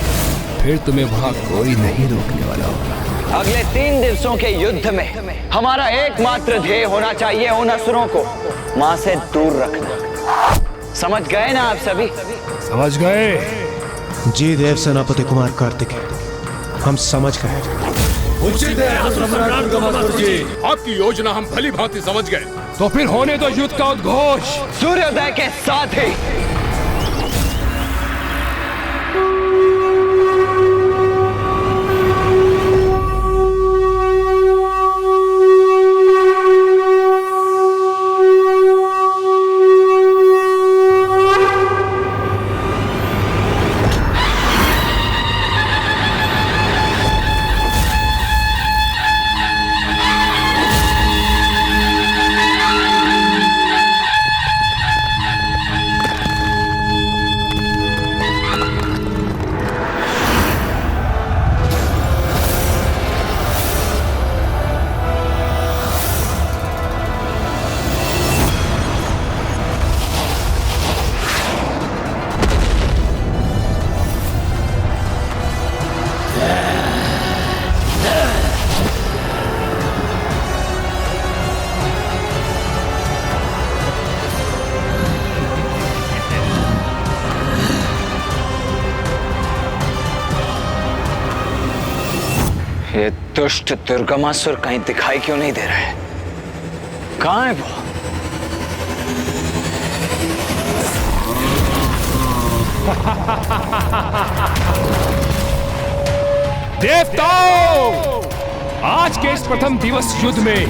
फिर तुम्हें वहां कोई नहीं रोकने वाला होगा। अगले 3 दिवसों के युद्ध में हमारा एकमात्र ध्येय होना चाहिए उन असुरों को मां से दूर रखना। समझ गए ना आप सभी? समझ गए? जी देव सेनापति कुमार कार्तिक, हम समझ गए। उचित है असुर सम्राट दुर्गमासुर जी, आपकी योजना हम भली भांति समझ गए। तो फिर होने दो युद्ध का उद्घोष। सूर्योदय के साथ ही ये दुष्ट दुर्गमासुर कहीं दिखाई क्यों नहीं दे रहा है? कहाँ है वो? देवताओं, आज के इस प्रथम दिवस युद्ध में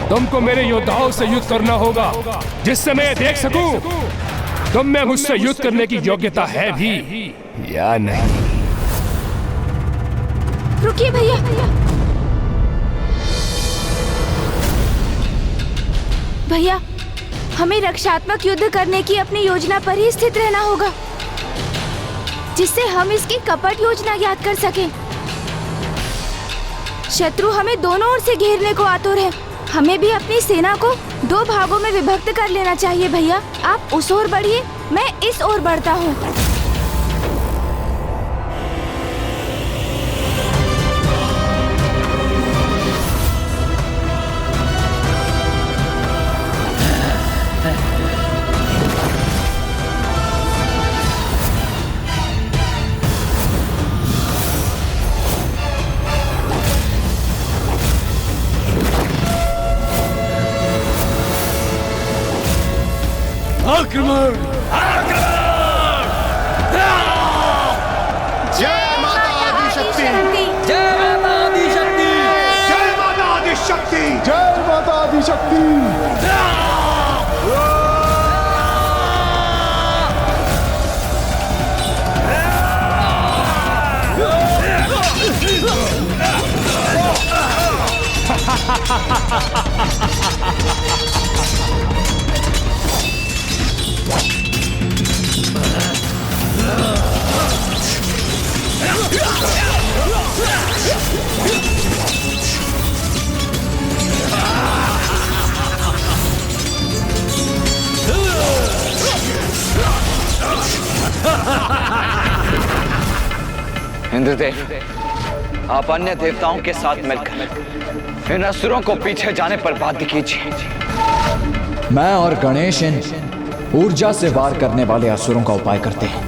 तुमको मेरे योद्धाओं से युद्ध करना होगा, जिससे मैं देख सकूं तुम में मुझसे युद्ध करने की योग्यता है भी या नहीं। रुकिए भैया, भैया हमें रक्षात्मक युद्ध करने की अपनी योजना पर ही स्थित रहना होगा, जिससे हम इसकी कपट योजना याद कर सकें। शत्रु हमें दोनों ओर से घेरने को आतुर है। हमें भी अपनी सेना को 2 भागों में विभक्त कर लेना चाहिए। भैया आप उस ओर बढ़िए, मैं इस ओर बढ़ता हूँ। आक्रमण! जय माता आदिशक्ति! जय माता आदिशक्ति! जय माता आदिशक्ति! जय माता आदिशक्ति! इंद्रदेव, आप अन्य देवताओं के साथ मिलकर इन असुरों को पीछे जाने पर बाध्य कीजिए। मैं और गणेश इन ऊर्जा से वार करने वाले असुरों का उपाय करते हैं।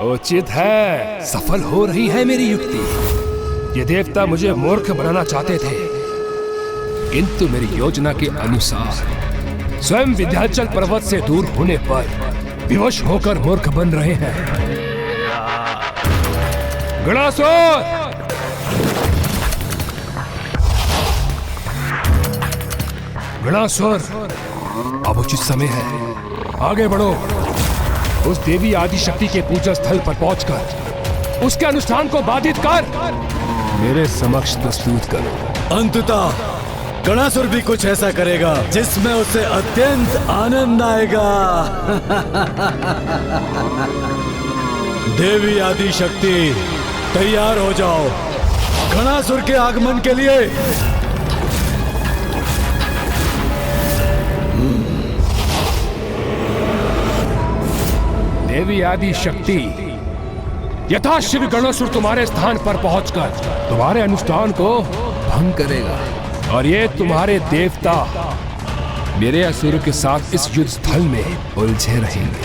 उचित है, सफल हो रही है मेरी युक्ति। ये देवता मुझे मूर्ख बनाना चाहते थे, किंतु मेरी योजना के अनुसार स्वयं विंध्याचल पर्वत से दूर होने पर विवश होकर मूर्ख बन रहे हैं। गणासुर, गणासुर, अब उचित समय है, आगे बढ़ो। उस देवी आदि शक्ति के पूजा स्थल पर पहुंचकर उसके अनुष्ठान को बाधित कर मेरे समक्ष प्रस्तुत करो। अंततः गणासुर भी कुछ ऐसा करेगा जिसमें उसे अत्यंत आनंद आएगा। देवी आदि शक्ति, तैयार हो जाओ गणासुर के आगमन के लिए। देवी आदि शक्ति, यथाशीघ्र गणासुर तुम्हारे स्थान पर पहुंचकर तुम्हारे अनुष्ठान को भंग करेगा और ये तुम्हारे देवता मेरे असुरों के साथ इस युद्ध स्थल में उलझे रहेंगे।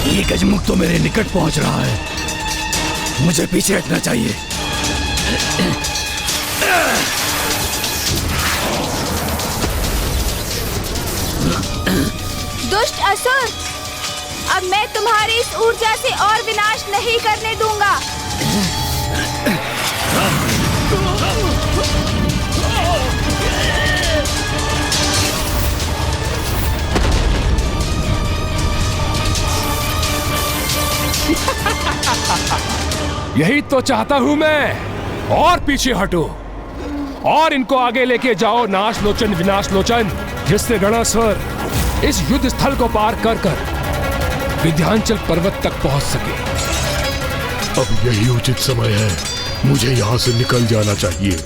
ये गजमुख तो मेरे निकट पहुंच रहा है, मुझे पीछे हटना चाहिए। दुष्ट असुर, अब मैं तुम्हारी इस ऊर्जा से और विनाश नहीं करने दूंगा। यही तो चाहता हूं मैं, और पीछे हटो और इनको आगे लेके जाओ नाश लोचन विनाश लोचन, जिससे गणासुर इस युद्ध स्थल को पार कर कर विंध्याचल पर्वत तक पहुंच सके। अब यही उचित समय है, मुझे यहाँ से निकल जाना चाहिए।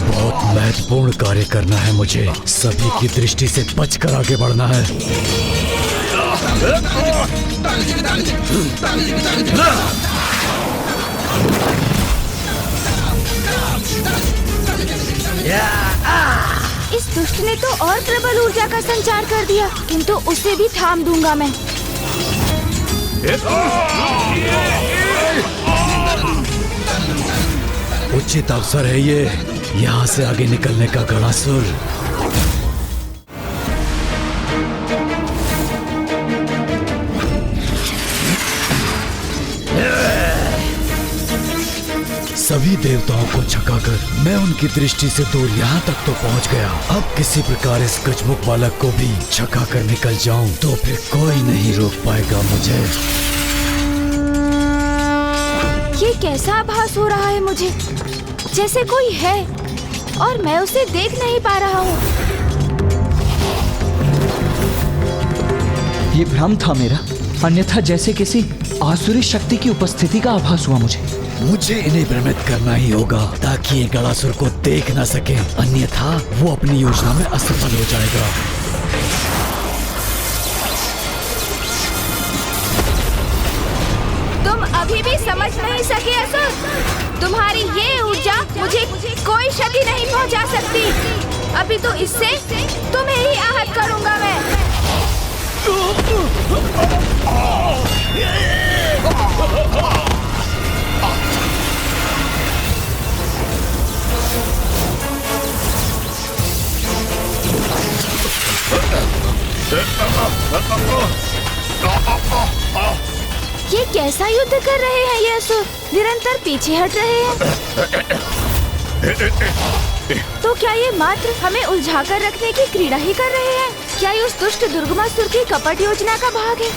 बहुत महत्वपूर्ण कार्य करना है मुझे, सभी की दृष्टि से बचकर आगे बढ़ना है। इस दुष्ट ने तो और प्रबल ऊर्जा का संचार कर दिया, किंतु उसे भी थाम दूंगा मैं। उचित अवसर है ये, यहाँ से आगे निकलने का गणासुर। सभी देवताओं को छकाकर मैं उनकी दृष्टि से दूर यहाँ तक तो पहुँच गया। अब किसी प्रकार इस गजमुख बालक को भी छकाकर निकल जाऊं तो फिर कोई नहीं रोक पाएगा मुझे। ये कैसा आभास हो रहा है मुझे, जैसे कोई है और मैं उसे देख नहीं पा रहा हूँ। ये भ्रम था मेरा, अन्यथा जैसे किसी आसुरी शक्ति की उपस्थिति का आभास हुआ मुझे इन्हें भ्रमित करना ही होगा ताकि ये गणासुर को देख न सके, अन्यथा वो अपनी योजना में असफल हो जाएगा। तुम अभी भी समझ नहीं सके असुर, तुम्हारी ये ऊर्जा मुझे कोई क्षति नहीं पहुंचा सकती। अभी तो इससे तुम्हें ही आहत करूंगा मैं। ये कैसा युद्ध कर रहे हैं ये असुर? निरंतर पीछे हट रहे हैं। तो क्या ये मात्र हमें उलझाकर रखने की क्रीड़ा ही कर रहे हैं? क्या ये उस दुष्ट दुर्गमासुर की कपट योजना का भाग है?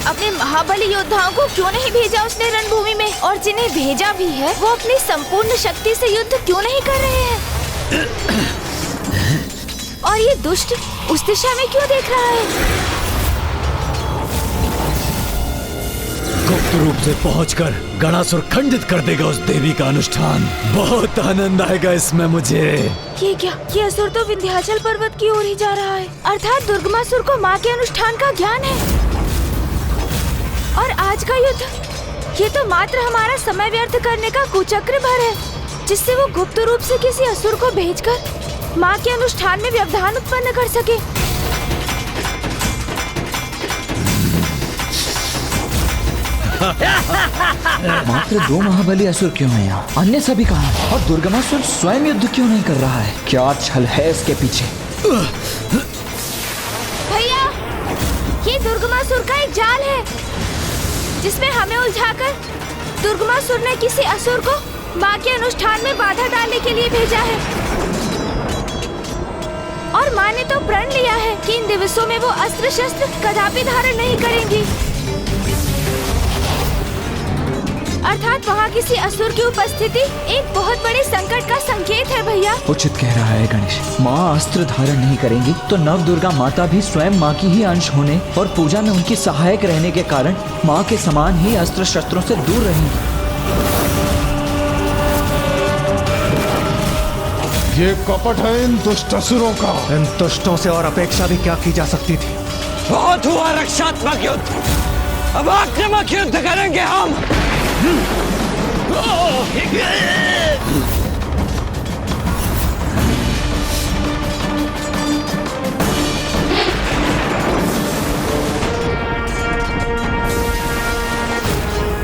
अपने महाबली योद्धाओं को क्यों नहीं भेजा उसने रणभूमि में? और जिन्हें भेजा भी है वो अपनी संपूर्ण शक्ति से युद्ध क्यों नहीं कर रहे हैं? और ये दुष्ट उस दिशा में क्यों देख रहा है? गुप्त रूप से पहुंचकर गणासुर खंडित कर देगा उस देवी का अनुष्ठान। बहुत आनंद आएगा इसमें मुझे। ये क्या? ये असुर तो विंध्याचल पर्वत की ओर ही जा रहा है। अर्थात दुर्गमासुर को माँ के अनुष्ठान का ज्ञान है। और आज का युद्ध, ये तो मात्र हमारा समय व्यर्थ करने का कुचक्र भर है, जिससे वो गुप्त रूप से किसी असुर को भेजकर माँ के अनुष्ठान में व्यवधान उत्पन्न कर सके। मात्र 2 महाबली असुर क्यों हैं यहाँ? अन्य सभी कहाँ हैं? और दुर्गमासुर स्वयं युद्ध क्यों नहीं कर रहा है? क्या छल है इसके पीछे? भैया, ये दुर्गमासुर का एक जाल है, जिसमें हमें उलझाकर दुर्गमासुर ने किसी असुर को माँ के अनुष्ठान में बाधा डालने के लिए भेजा है। और माँ ने तो प्रण लिया है कि इन दिवसों में वो अस्त्र शस्त्र कदापि धारण नहीं करेंगी। अर्थात वहाँ किसी असुर की उपस्थिति एक बहुत बड़े संकट का संकेत है भैया। उचित कह रहा है गणेश। माँ अस्त्र धारण नहीं करेंगी तो नव दुर्गा माता भी स्वयं माँ की ही अंश होने और पूजा में उनकी सहायक रहने के कारण माँ के समान ही अस्त्र शस्त्रों से दूर रहेंगी। ये कपट है इन दुष्ट असुरों का। इन दुष्टों से और अपेक्षा भी क्या की जा सकती थी? बहुत हुआ रक्षात्मक युद्ध, अब आक्रामक युद्ध करेंगे हम।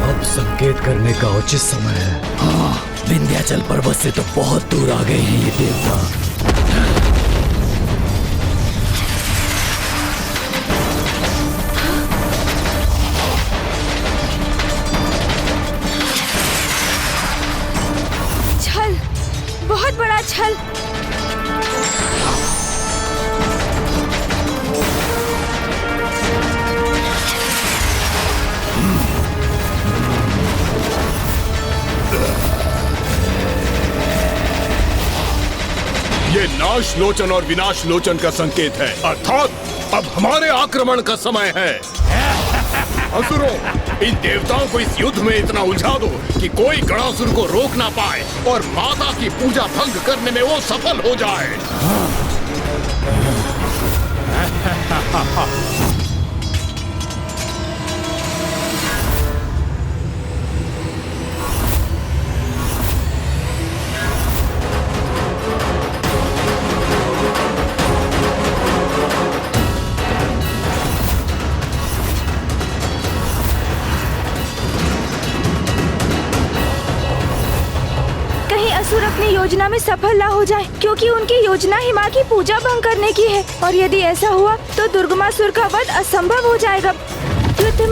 अब संकेत करने का उचित समय है। हाँ, विंध्याचल पर्वत से तो बहुत दूर आ गए हैं ये देवता। छल, बहुत बड़ा छल। ये नाश लोचन और विनाश लोचन का संकेत है, अर्थात अब हमारे आक्रमण का समय है। असुरों, इन देवताओं को इस युद्ध में इतना उलझा दो कि कोई गणासुर को रोक ना पाए और माता की पूजा भंग करने में वो सफल हो जाए। असुर अपनी योजना में सफल ना हो जाए, क्योंकि उनकी योजना ही माँ की पूजा भंग करने की है। और यदि ऐसा हुआ तो दुर्गमासुर का वध असंभव हो जाएगा।